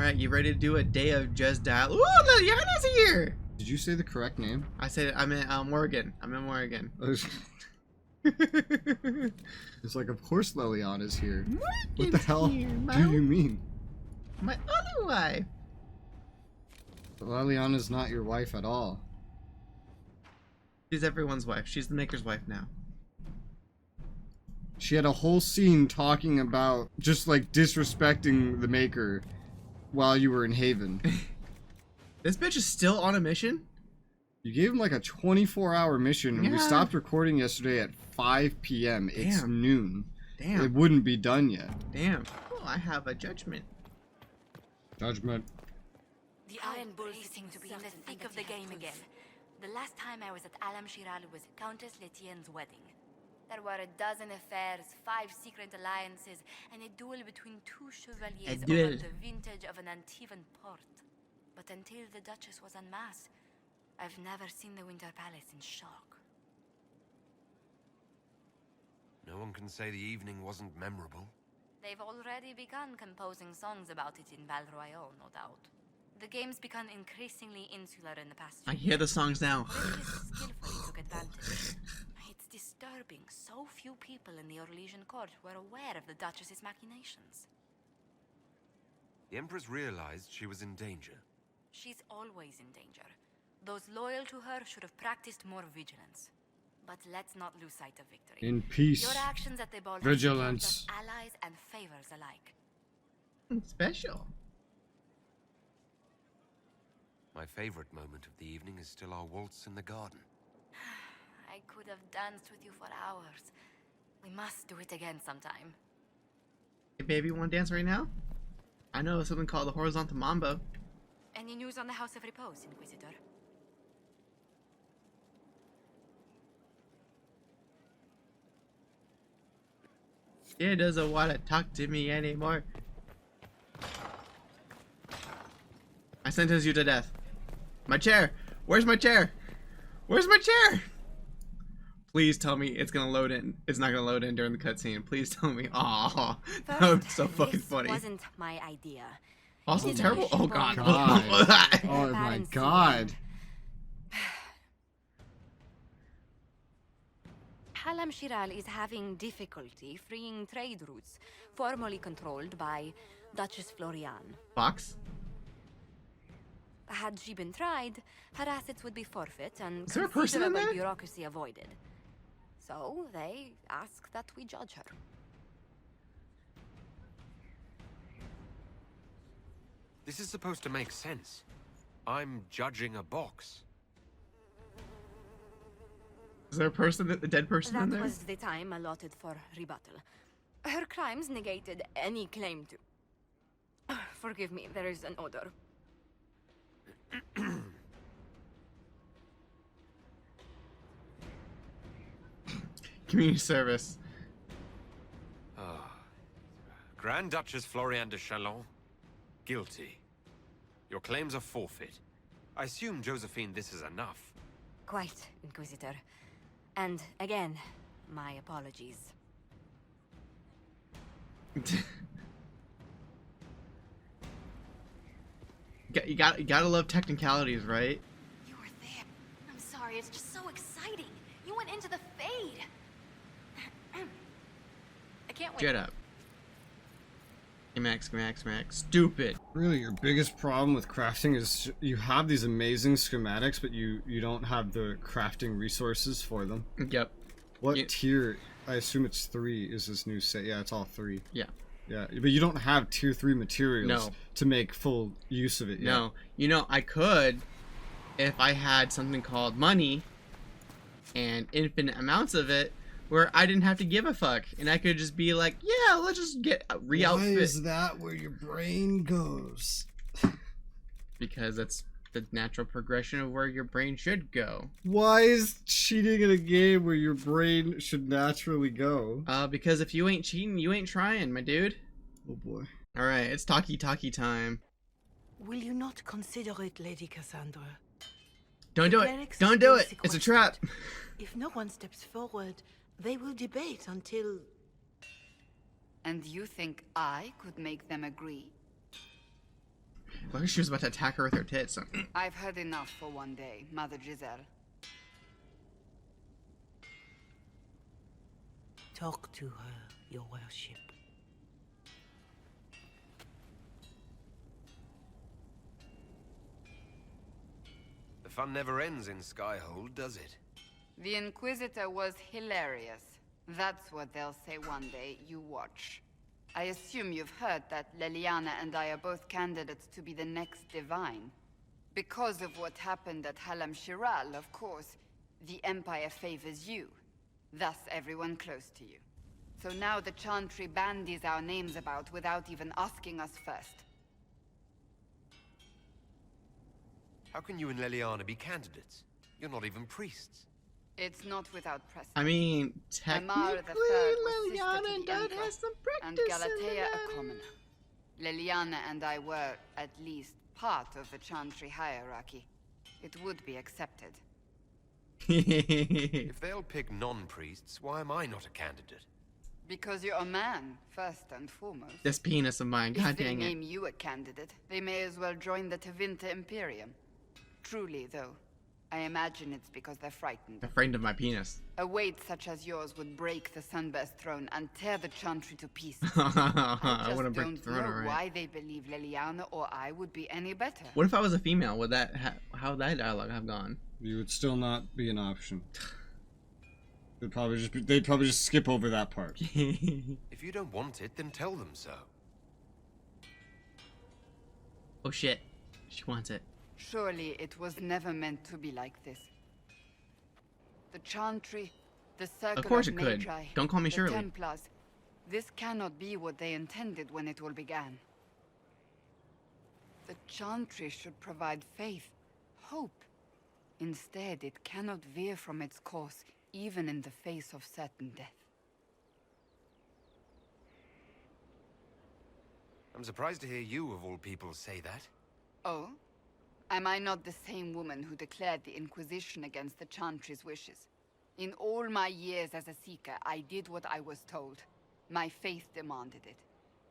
Alright, you ready to do a day of just dial? Ooh, Liliana's here! Did you say the correct name? I said I'm in Morgan. I'm in Morgan. It's like, of course Liliana's here. What the hell here, do you mean? My other wife. Liliana's not your wife at all. She's everyone's wife. She's the Maker's wife now. She had a whole scene talking about just like disrespecting the Maker while you were in Haven. This bitch is still on a mission? You gave him like a 24-hour mission, and Yeah. we stopped recording yesterday at 5 p.m. It's Damn. noon. Damn. It wouldn't be done yet. Damn. Oh, I have a judgment. Judgment. The Iron Bull seem to be in the thick of the game again. The last time I was at Alam Shiral was Countess Letienne's wedding. There were a dozen affairs, 5 secret alliances, and a duel between 2 chevaliers over the vintage of an Antivan port. But until the Duchess was unmasked, I've never seen the Winter Palace in shock. No one can say the evening wasn't memorable. They've already begun composing songs about it in Val Royale, no doubt. The game's become increasingly insular in the past I few hear the songs now. British skillfully took advantage. It's disturbing so few people in the Orlesian court were aware of the Duchess's machinations. The Empress realized she was in danger. She's always in danger. Those loyal to her should have practiced more vigilance. But let's not lose sight of victory. In peace. Your actions at the ball Vigilance. have served us allies and favors alike. Special. My favorite moment of the evening is still our waltz in the garden. I could have danced with you for hours. We must do it again sometime. Hey, baby, you want to dance right now? I know something called the horizontal mambo. Any news on the House of Repose, Inquisitor? She doesn't want to talk to me anymore. I sentence you to death. My chair! Where's my chair? Where's my chair? Please tell me it's gonna load in. It's not gonna load in during the cutscene. Please tell me. Aw, that would be so fucking funny. This wasn't my idea. Also terrible. Oh god. God. Oh my god. Alam Shiral is having difficulty freeing trade routes formerly controlled by Duchess Florian. Box? Had she been tried, her assets would be forfeit and Is there a person in considerable there? bureaucracy avoided. So they ask that we judge her. This is supposed to make sense. I'm judging a box. Is there a person, a dead person in That there? was the time allotted for rebuttal. Her crimes negated any claim to... Forgive me, there is an odor. Community service. Grand Duchess Florian de Chalon, guilty. Your claims are forfeit. I assume, Josephine, this is enough. Quite, Inquisitor. And again, my apologies. You gotta love technicalities, right? You were there. I'm sorry, it's just so exciting. You went into the Fade. I can't wait. Shut up. Max. Stupid. Really, your biggest problem with crafting is you have these amazing schematics, but you don't have the crafting resources for them. Yep. What tier? I assume it's 3 is this new set. Yeah, it's all 3. Yeah. Yeah, but you don't have tier 3 materials to make full use of it yet. No. You know, I could if I had something called money and infinite amounts of it where I didn't have to give a fuck and I could just be like, yeah, let's just get a re-outfit. Why is that where your brain goes? Because that's the natural progression of where your brain should go. Why is cheating in a game where your brain should naturally go? Because if you ain't cheating, you ain't trying, my dude. Oh boy. Alright, it's talkie time. Will you not consider it, Lady Cassandra? Don't do it! Clerics Don't do will it! It's a trap! If no one steps forward, they will debate until... And you think I could make them agree? Looked like she was about to attack her with her tits. So. I've had enough for one day, Mother Giselle. Talk to her, your worship. The fun never ends in Skyhold, does it? The Inquisitor was hilarious. That's what they'll say one day. You watch. I assume you've heard that Leliana and I are both candidates to be the next Divine. Because of what happened at Halam Shiral, of course, the Empire favors you. Thus everyone close to you. So now the Chantry bandies our names about without even asking us first. How can you and Leliana be candidates? You're not even priests. It's not without precedent. I mean, Amara technically, the Third was sister Leliana to the does Emperor, have some and practice Galatea a in commoner. Leliana and I were, at least, part of the Chantry hierarchy. It would be accepted. it. If they'll pick non-priests, why am I not a candidate? Because you're a man, first and foremost. This penis of mine, god If they dang it. name you a candidate, they may as well join the Tevinter Imperium. Truly, though, I imagine it's because they're frightened. I'm frightened of my penis. A weight such as yours would break the Sunburst throne and tear the Chantry to pieces. I I just wouldn't break don't the throne, know alright. why they believe Leliana or I would be any better. What if I was a female? Would that how would that dialogue have gone? You would still not be an option. They'd probably just skip over that part. If you don't want it, then tell them so. Oh shit, she wants it. Surely it was never meant to be like this. The Chantry, the Circle Of course of it could. Magi, Don't call me the Shirley. Templars. This cannot be what they intended when it all began. The Chantry should provide faith, hope. Instead, it cannot veer from its course, even in the face of certain death. I'm surprised to hear you, of all people, say that. Oh? Am I not the same woman who declared the Inquisition against the Chantry's wishes? In all my years as a Seeker, I did what I was told. My faith demanded it.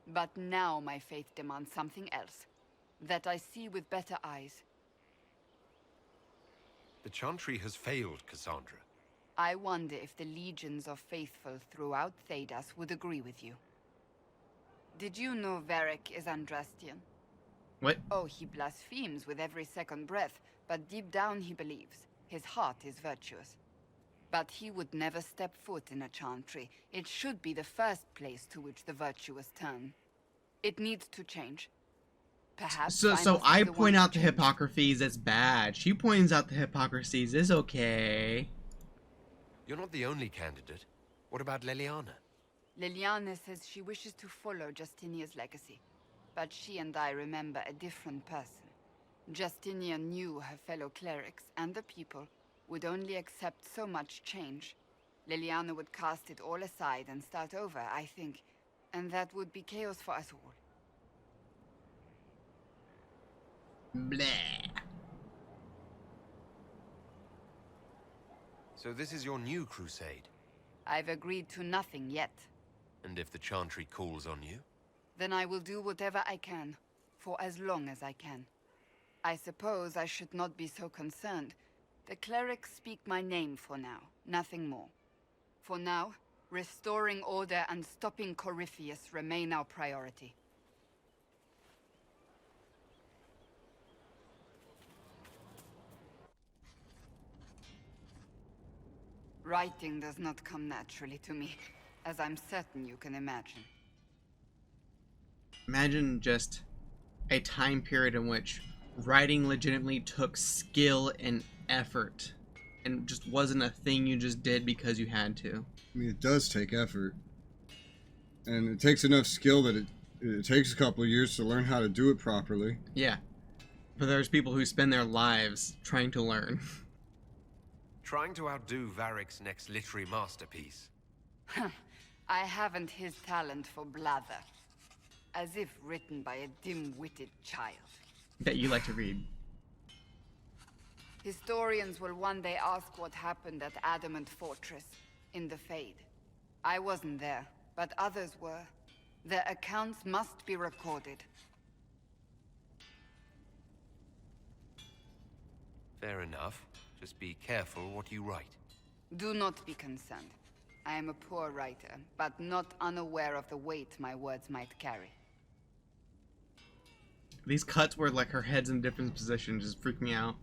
But now my faith demands something else. That I see with better eyes. The Chantry has failed, Cassandra. I wonder if the legions of faithful throughout Thedas would agree with you. Did you know Varric is Andrastian? What? Oh, he blasphemes with every second breath, but deep down he believes. His heart is virtuous. But he would never step foot in a Chantry. It should be the first place to which the virtuous turn. It needs to change. Perhaps So must be I the one point to out the change. hypocrisies as bad. She points out the hypocrisies is okay. You're not the only candidate. What about Leliana? Leliana says she wishes to follow Justinia's legacy. But she and I remember a different person. Justinia knew her fellow clerics and the people would only accept so much change. Leliana would cast it all aside and start over, I think. And that would be chaos for us all. Bleh. So this is your new crusade? I've agreed to nothing yet. And if the Chantry calls on you? Then I will do whatever I can, for as long as I can. I suppose I should not be so concerned. The clerics speak my name for now, nothing more. For now, restoring order and stopping Corypheus remain our priority. Writing does not come naturally to me, as I'm certain you can imagine. Imagine just a time period in which writing legitimately took skill and effort and just wasn't a thing you just did because you had to. I mean, it does take effort. And it takes enough skill that it takes a couple of years to learn how to do it properly. Yeah. But there's people who spend their lives trying to learn. Trying to outdo Varric's next literary masterpiece. I haven't his talent for blather. As if written by a dim-witted child. That you like to read. Historians will one day ask what happened at Adamant Fortress, in the Fade. I wasn't there, but others were. Their accounts must be recorded. Fair enough. Just be careful what you write. Do not be concerned. I am a poor writer, but not unaware of the weight my words might carry. These cuts where like her head's in different positions just freak me out.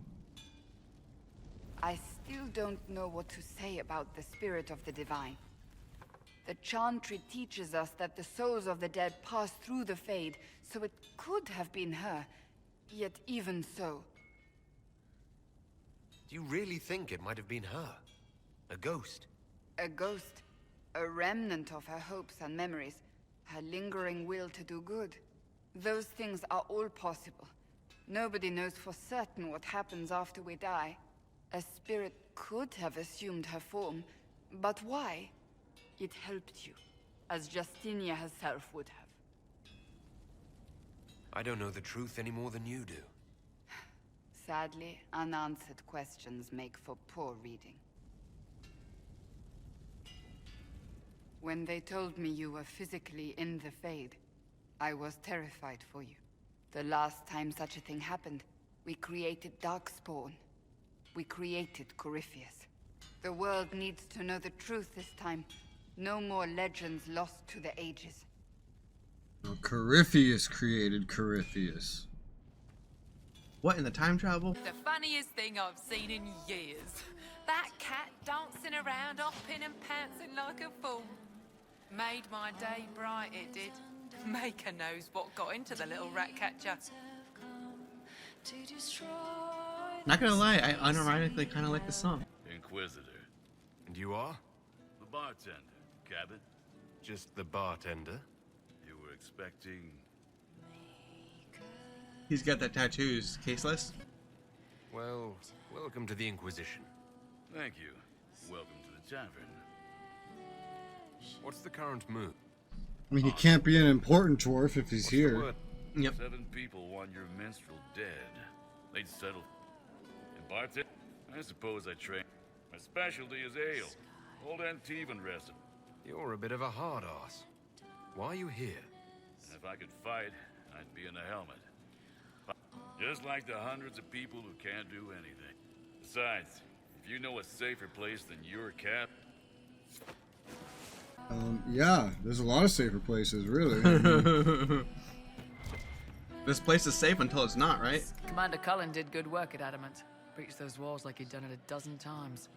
I still don't know what to say about the spirit of the divine. The Chantry teaches us that the souls of the dead pass through the Fade, so it could have been her. Yet even so... Do you really think it might have been her? A ghost? A ghost. A remnant of her hopes and memories. Her lingering will to do good. Those things are all possible. Nobody knows for certain what happens after we die. A spirit could have assumed her form, but why? It helped you, as Justinia herself would have. I don't know the truth any more than you do. Sadly, unanswered questions make for poor reading. When they told me you were physically in the Fade, I was terrified for you. The last time such a thing happened, we created Darkspawn. We created Corypheus. The world needs to know the truth this time. No more legends lost to the ages. Well, Corypheus created Corypheus. What in the time travel? The funniest thing I've seen in years. That cat dancing around, hopping and pouncing like a fool. Made my day bright, it did. Maker knows what got into the little rat catcher. Not gonna lie, I unironically kind of like the song. Inquisitor. And you are? The bartender. Cabot. Just the bartender? You were expecting... He's got that tattoos. Caseless? Well, welcome to the Inquisition. Thank you. Welcome to the tavern. What's the current mood? I mean, he can't be an important dwarf if he's What's the here. word? Yep. 7 people want your minstrel dead. They'd settle. And bartender? I suppose I train. My specialty is ale. Old Antivan recipe. You're a bit of a hard ass. Why are you here? And if I could fight, I'd be in a helmet. Just like the hundreds of people who can't do anything. Besides, if you know a safer place than your cap... Yeah, there's a lot of safer places, really. This place is safe until it's not, right? Commander Cullen did good work at Adamant. Breached those walls like he'd done it a dozen times.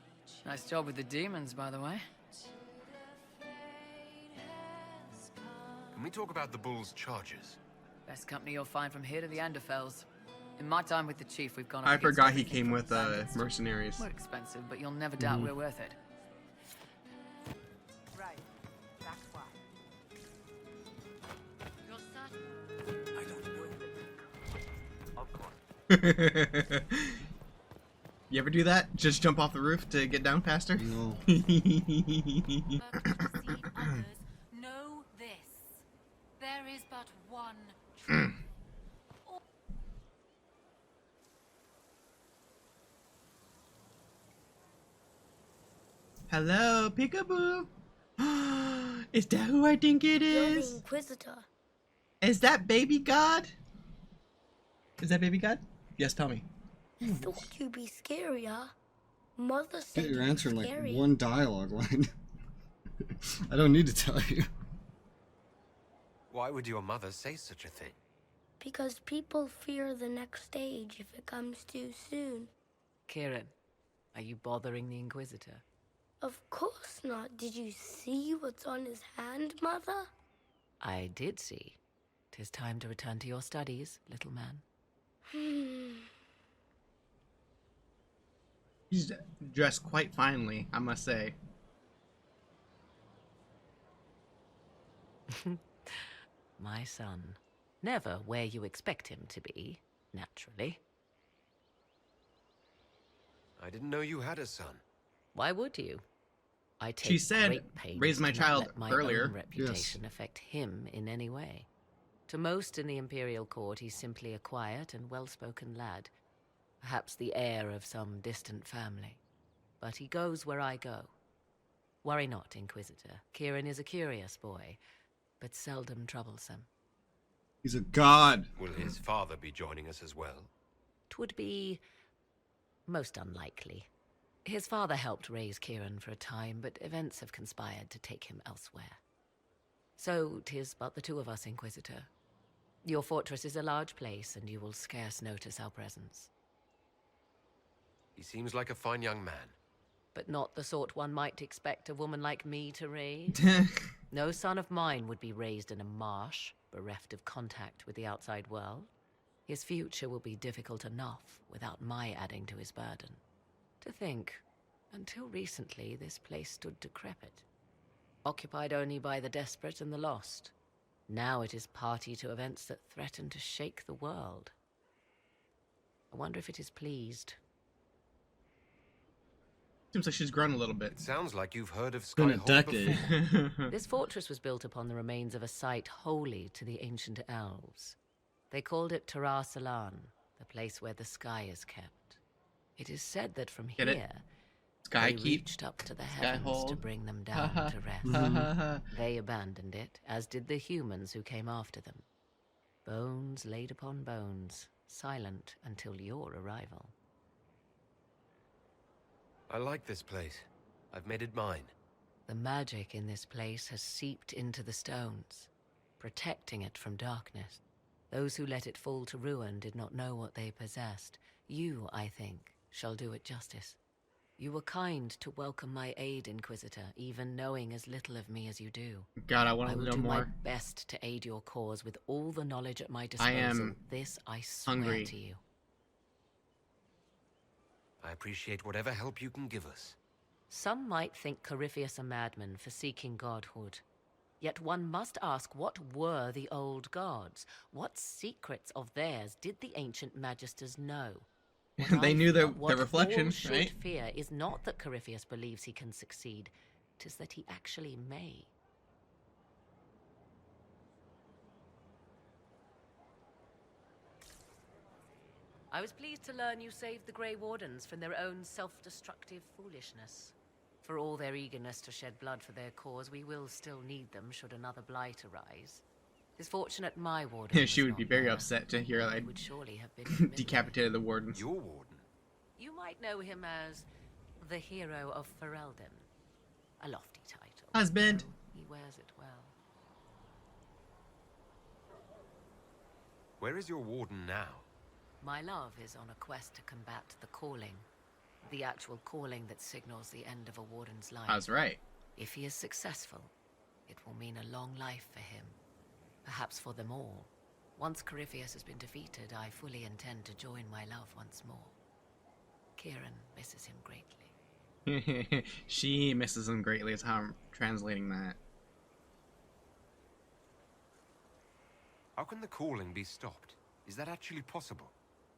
Nice job with the demons, by the way. Can we talk about the Bull's charges? Best company you'll find from here to the Anderfells. In my time with the Chief, we've gone up I against forgot he everything came from with bandits to- mercenaries. More expensive, but you'll never doubt we're worth it. Right. That's why. You ever do that? Just jump off the roof to get down faster? No. But to see others, know this. There is but one truth. Hello, peekaboo. Is that who I think it You're the is? Inquisitor. Is that baby God? Is that baby God? Yes, tell me. I thought you'd be scarier. Mother said Get your you'd answer in be like scary. one dialogue line. I don't need to tell you. Why would your mother say such a thing? Because people fear the next stage if it comes too soon. Kieran, are you bothering the Inquisitor? Of course not. Did you see what's on his hand, Mother? I did see. 'Tis time to return to your studies, little man. He's dressed quite finely, I must say. My son. Never where you expect him to be, naturally. I didn't know you had a son. Why would you? I take She said, great pains "Raise my to not child," let my earlier. own reputation affect him in any way. To most in the Imperial Court, he's simply a quiet and well-spoken lad. Perhaps the heir of some distant family. But he goes where I go. Worry not, Inquisitor. Kieran is a curious boy, but seldom troublesome. He's a god. Will his father be joining us as well? 'Twould be Most unlikely. His father helped raise Kieran for a time, but events have conspired to take him elsewhere. So 'tis but the two of us, Inquisitor. Your fortress is a large place, and you will scarce notice our presence. He seems like a fine young man. But not the sort one might expect a woman like me to raise. No son of mine would be raised in a marsh, bereft of contact with the outside world. His future will be difficult enough without my adding to his burden. To think, until recently this place stood decrepit, occupied only by the desperate and the lost. Now it is party to events that threaten to shake the world. I wonder if it is pleased. Seems like she's grown a little bit. It sounds like you've heard of Been a Skyhold decade. before. This fortress was built upon the remains of a site holy to the ancient elves. They called it Tara Salan, the place where the sky is kept. It is said that from Get it? here, Sky they keep. reached up to the heavens Skyhold. to bring them down to rest. They abandoned it, as did the humans who came after them. Bones laid upon bones, silent until your arrival. I like this place. I've made it mine. The magic in this place has seeped into the stones, protecting it from darkness. Those who let it fall to ruin did not know what they possessed. You, I think, shall do it justice. You were kind to welcome my aid, Inquisitor, even knowing as little of me as you do. God, I want I to will know do my more. best to aid your cause with all the knowledge at my disposal. am This I swear hungry. to you. I appreciate whatever help you can give us. Some might think Corypheus a madman for seeking godhood. Yet one must ask, what were the old gods? What secrets of theirs did the ancient magisters know? What They I knew fear, the what reflection, all should right? fear is not that Corypheus believes he can succeed. 'Tis that he actually may. I was pleased to learn you saved the Grey Wardens from their own self-destructive foolishness. For all their eagerness to shed blood for their cause, we will still need them should another blight arise. It's fortunate my warden She was would be not very there. upset to hear I He would surely have been in the middle. decapitated the wardens. Your warden? You might know him as the hero of Ferelden. A lofty title. Husband. though He wears it well. Where is your warden now? My love is on a quest to combat the calling. The actual calling that signals the end of a warden's life. I was right. If he is successful, it will mean a long life for him. Perhaps for them all. Once Corypheus has been defeated, I fully intend to join my love once more. Kieran misses him greatly. She misses him greatly is how I'm translating that. How can the calling be stopped? Is that actually possible?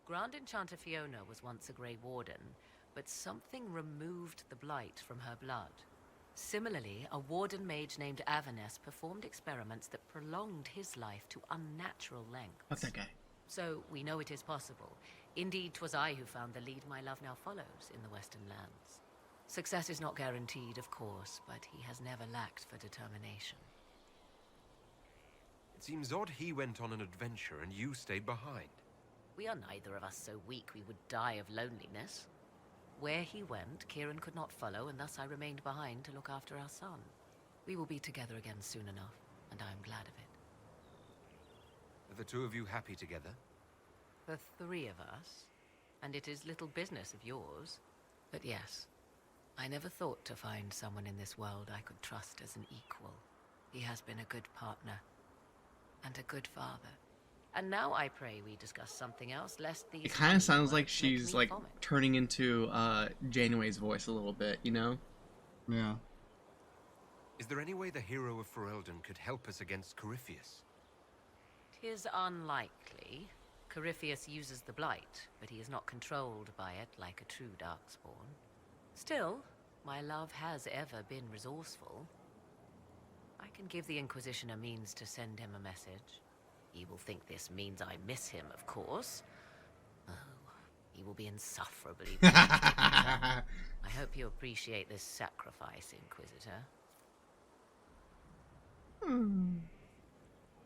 Grand Enchanter Fiona was once a Grey Warden, but something removed the blight from her blood. Similarly, a warden mage named Avernus performed experiments that prolonged his life to unnatural lengths. Fuck that guy. So, we know it is possible. Indeed, 'twas I who found the lead my love now follows in the Western lands. Success is not guaranteed, of course, but he has never lacked for determination. It seems odd he went on an adventure and you stayed behind. We are neither of us so weak we would die of loneliness. Where he went, Kieran could not follow, and thus I remained behind to look after our son. We will be together again soon enough, and I am glad of it. Are the two of you happy together? The three of us, and it is little business of yours. But yes, I never thought to find someone in this world I could trust as an equal. He has been a good partner, and a good father. And now I pray we discuss something else, lest these... It kind of sounds like words she's make me like vomit. turning into Janeway's voice a little bit, you know? Yeah. Is there any way the hero of Ferelden could help us against Corypheus? 'Tis unlikely. Corypheus uses the blight, but he is not controlled by it like a true darkspawn. Still, my love has ever been resourceful. I can give the Inquisition a means to send him a message. He will think this means I miss him, of course. Oh, he will be insufferably pleased. I hope you appreciate this sacrifice, Inquisitor.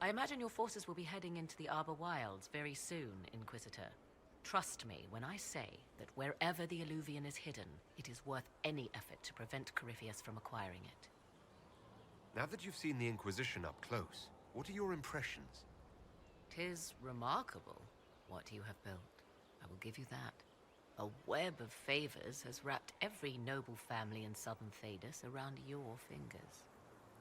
I imagine your forces will be heading into the Arbor Wilds very soon, Inquisitor. Trust me when I say that wherever the Illuvian is hidden, it is worth any effort to prevent Corypheus from acquiring it. Now that you've seen the Inquisition up close, what are your impressions? 'Tis remarkable what you have built. I will give you that. A web of favors has wrapped every noble family in southern Thedas around your fingers.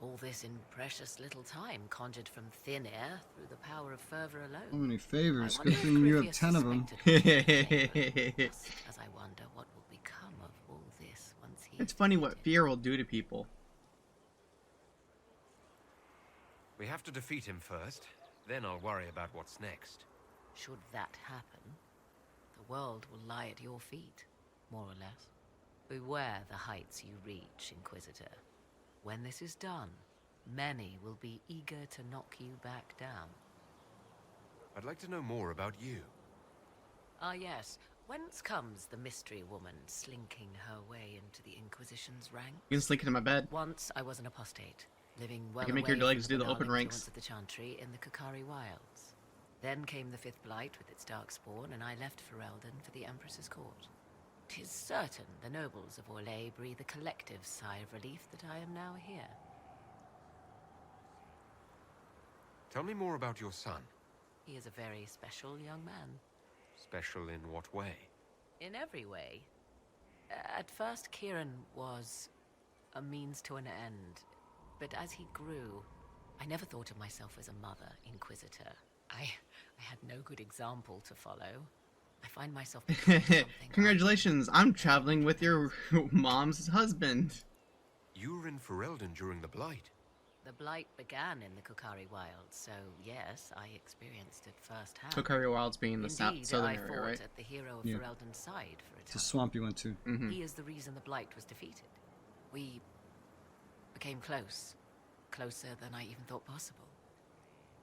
All this in precious little time, conjured from thin air through the power of fervor alone. So many favors. I Good wonder if thing you have Corypheus 10 of them. suspected my just as I wonder what will become of all this once he... It's funny what fear will do to people. We have to defeat him first, then I'll worry about what's next. Should that happen, the world will lie at your feet, more or less. Beware the heights you reach, Inquisitor. When this is done, many will be eager to knock you back down. I'd like to know more about you. Ah yes, whence comes the mystery woman slinking her way into the Inquisition's rank? You can slink into my bed. Once I was an apostate, living well I can make away your legs from do the open banal ranks. influence of the Chantry in the Kukari Wilds. Then came the Fifth Blight with its darkspawn, and I left Ferelden for the Empress's court. 'Tis certain the nobles of Orlais breathe a collective sigh of relief that I am now here. Tell me more about your son. He is a very special young man. Special in what way? In every way. At first, Kieran was a means to an end. But as he grew, I never thought of myself as a mother, Inquisitor. I had no good example to follow. I find myself becoming something Congratulations, I'm traveling with your mom's husband. You were in Ferelden during the Blight. The Blight began in the Kukari Wilds, so yes, I experienced it firsthand. Kukari Wilds being the Indeed, southern I area, fought right? at the hero of Yeah. Ferelden's side for a It's a time. swamp you went to. He is the reason the Blight was defeated. We became close. Closer than I even thought possible.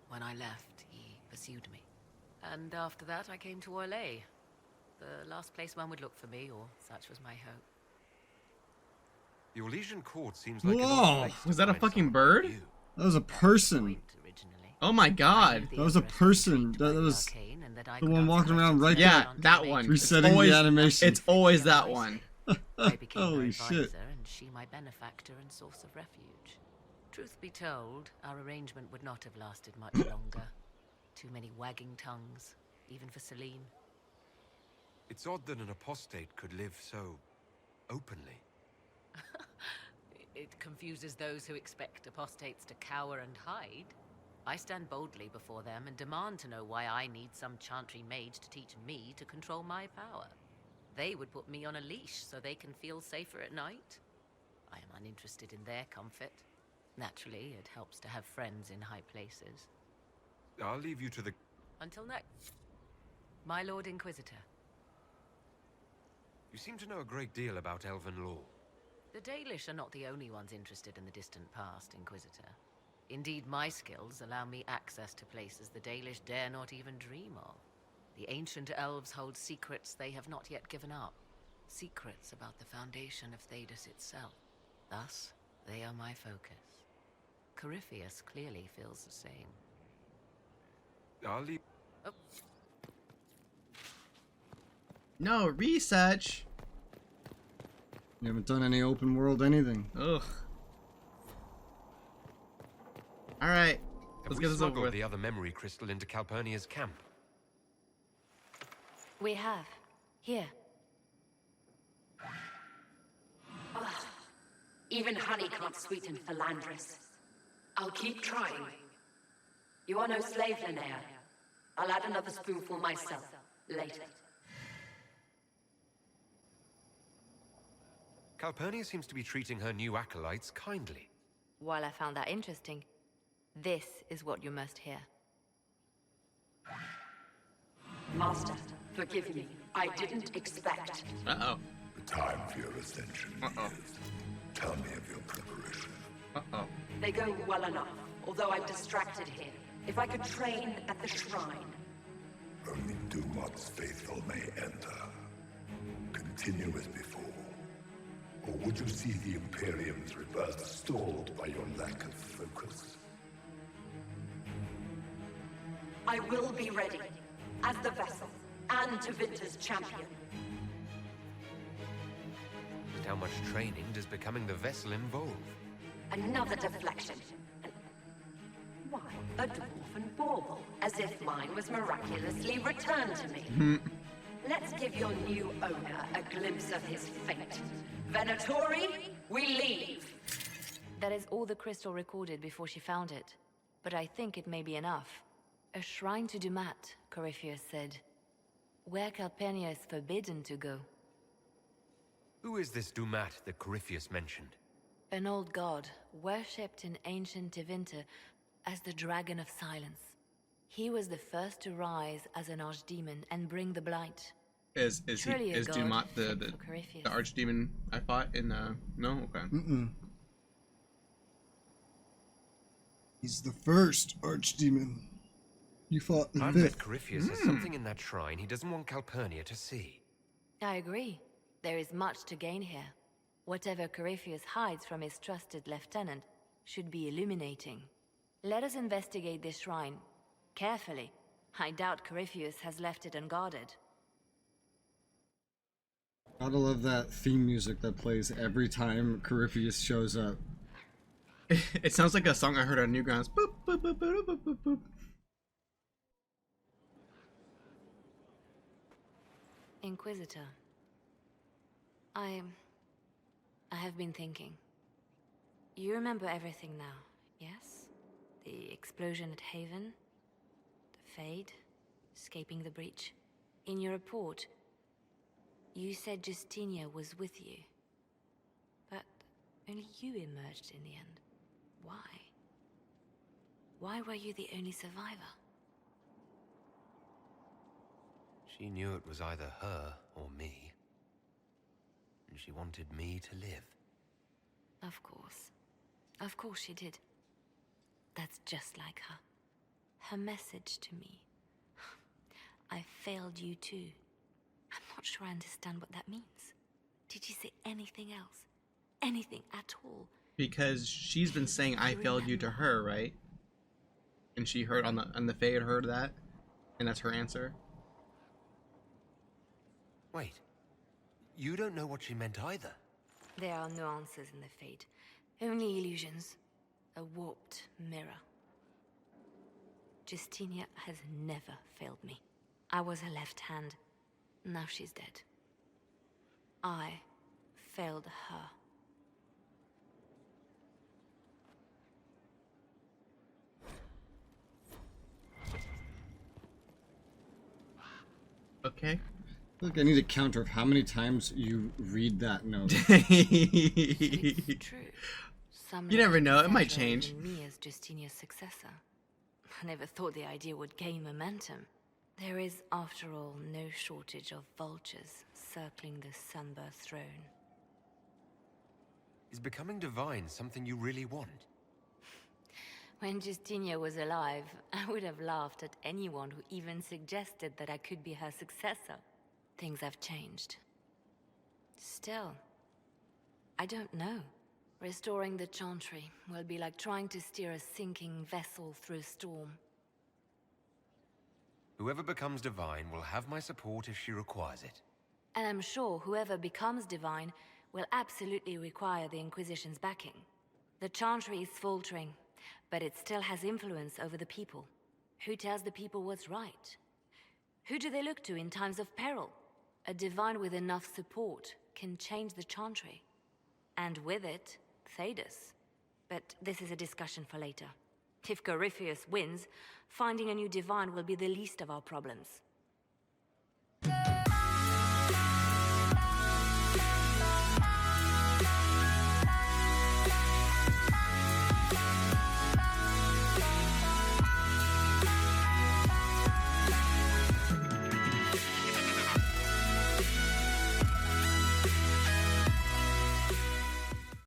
When I left, he pursued me. And after that, I came to Orlais. The last place one would look for me, or such was my hope. Your Legion court seems like an Whoa! odd place to Was that a find fucking someone bird? like you. That was a person. Point, originally. Oh my I god. knew the That was a Empress person. intrigued by That the was arcane, and that I the could one answer walking around questions right Yeah, beyond that the one. matrix. Resetting the always, animation. It's always that one. I became her Holy shit. advisor, and she my benefactor and source of refuge. Truth be told, our arrangement would not have lasted much longer. Too many wagging tongues, even for Celine. It's odd that an apostate could live so openly. It confuses those who expect apostates to cower and hide. I stand boldly before them and demand to know why I need some chantry mage to teach me to control my power. They would put me on a leash so they can feel safer at night. I am uninterested in their comfort. Naturally, it helps to have friends in high places. I'll leave you to the... Until next. My Lord Inquisitor. You seem to know a great deal about elven law. The Dalish are not the only ones interested in the distant past, Inquisitor. Indeed, my skills allow me access to places the Dalish dare not even dream of. The ancient elves hold secrets they have not yet given up. Secrets about the foundation of Thedas itself. Thus, they are my focus. Corypheus clearly feels the same. I'll leave... Oh, No, research. You haven't done any open world anything. Ugh. Alright. Have Let's we get this over smuggled with. the other memory crystal into Calpurnia's camp? We have. Here. Even honey can't sweeten Philandris. I'll keep trying. You are no slave, Linnea. I'll add another spoonful myself, later. Calpurnia seems to be treating her new acolytes kindly. While I found that interesting, this is what you must hear. Master, forgive me. I didn't expect. Uh-oh. The time for your ascension Uh-oh. is. Tell me of your preparation. Uh-oh. They go well enough, although I'm distracted here. If I could train at the shrine. Only Dumat's faithful may enter. Continue as before. Or would you see the Imperium's rebirth stalled by your lack of focus? I will be ready, as the vessel, and Tevinter's champion. Just how much training does becoming the vessel involve? Another deflection. Why, a dwarven bauble, as if mine was miraculously returned to me. Let's give your new owner a glimpse of his fate. Venatori, we leave! That is all the crystal recorded before she found it. But I think it may be enough. A shrine to Dumat, Corypheus said. Where Calpurnia is forbidden to go. Who is this Dumat that Corypheus mentioned? An old god, worshipped in ancient Tevinter as the Dragon of Silence. He was the first to rise as an archdemon and bring the blight. Is Truly a god Dumat fit the for Corypheus. archdemon I fought in no? Okay. He's the first archdemon. You fought the I fifth. bet Corypheus has something in that shrine he doesn't want Calpurnia to see. I agree. There is much to gain here. Whatever Corypheus hides from his trusted lieutenant should be illuminating. Let us investigate this shrine. Carefully. I doubt Corypheus has left it unguarded. Gotta love that theme music that plays every time Corypheus shows up. It sounds like a song I heard on Newgrounds. Boop, boop, boop, boop, boop, boop, boop. Inquisitor. I have been thinking. You remember everything now, yes? The explosion at Haven, the Fade, escaping the breach. In your report, you said Justinia was with you. But only you emerged in the end. Why? Why were you the only survivor? She knew it was either her or me. And she wanted me to live. Of course. Of course she did. That's just like her. Her message to me. I failed you too. I'm not sure I understand what that means. Did you say anything else? Anything at all? Because she's been saying I failed you to her, right? And she heard on the Fade heard that, and that's her answer. Wait. You don't know what she meant either. There are no answers in the Fade. Only illusions. A warped mirror. Justinia has never failed me. I was her left hand. Now she's dead. I failed her. Okay. Look, I need a counter of how many times you read that note. It's true. Some You never know, it might exaggerate change. Me as Justinia's successor. I never thought the idea would gain momentum. There is, after all, no shortage of vultures circling the Sunburst throne. Is becoming divine something you really want? When Justinia was alive, I would have laughed at anyone who even suggested that I could be her successor. Things have changed. Still, I don't know. Restoring the Chantry will be like trying to steer a sinking vessel through a storm. Whoever becomes divine will have my support if she requires it. And I'm sure whoever becomes divine will absolutely require the Inquisition's backing. The Chantry is faltering, but it still has influence over the people. Who tells the people what's right? Who do they look to in times of peril? A divine with enough support can change the Chantry. And with it, Thedas. But this is a discussion for later. If Corypheus wins, finding a new divine will be the least of our problems.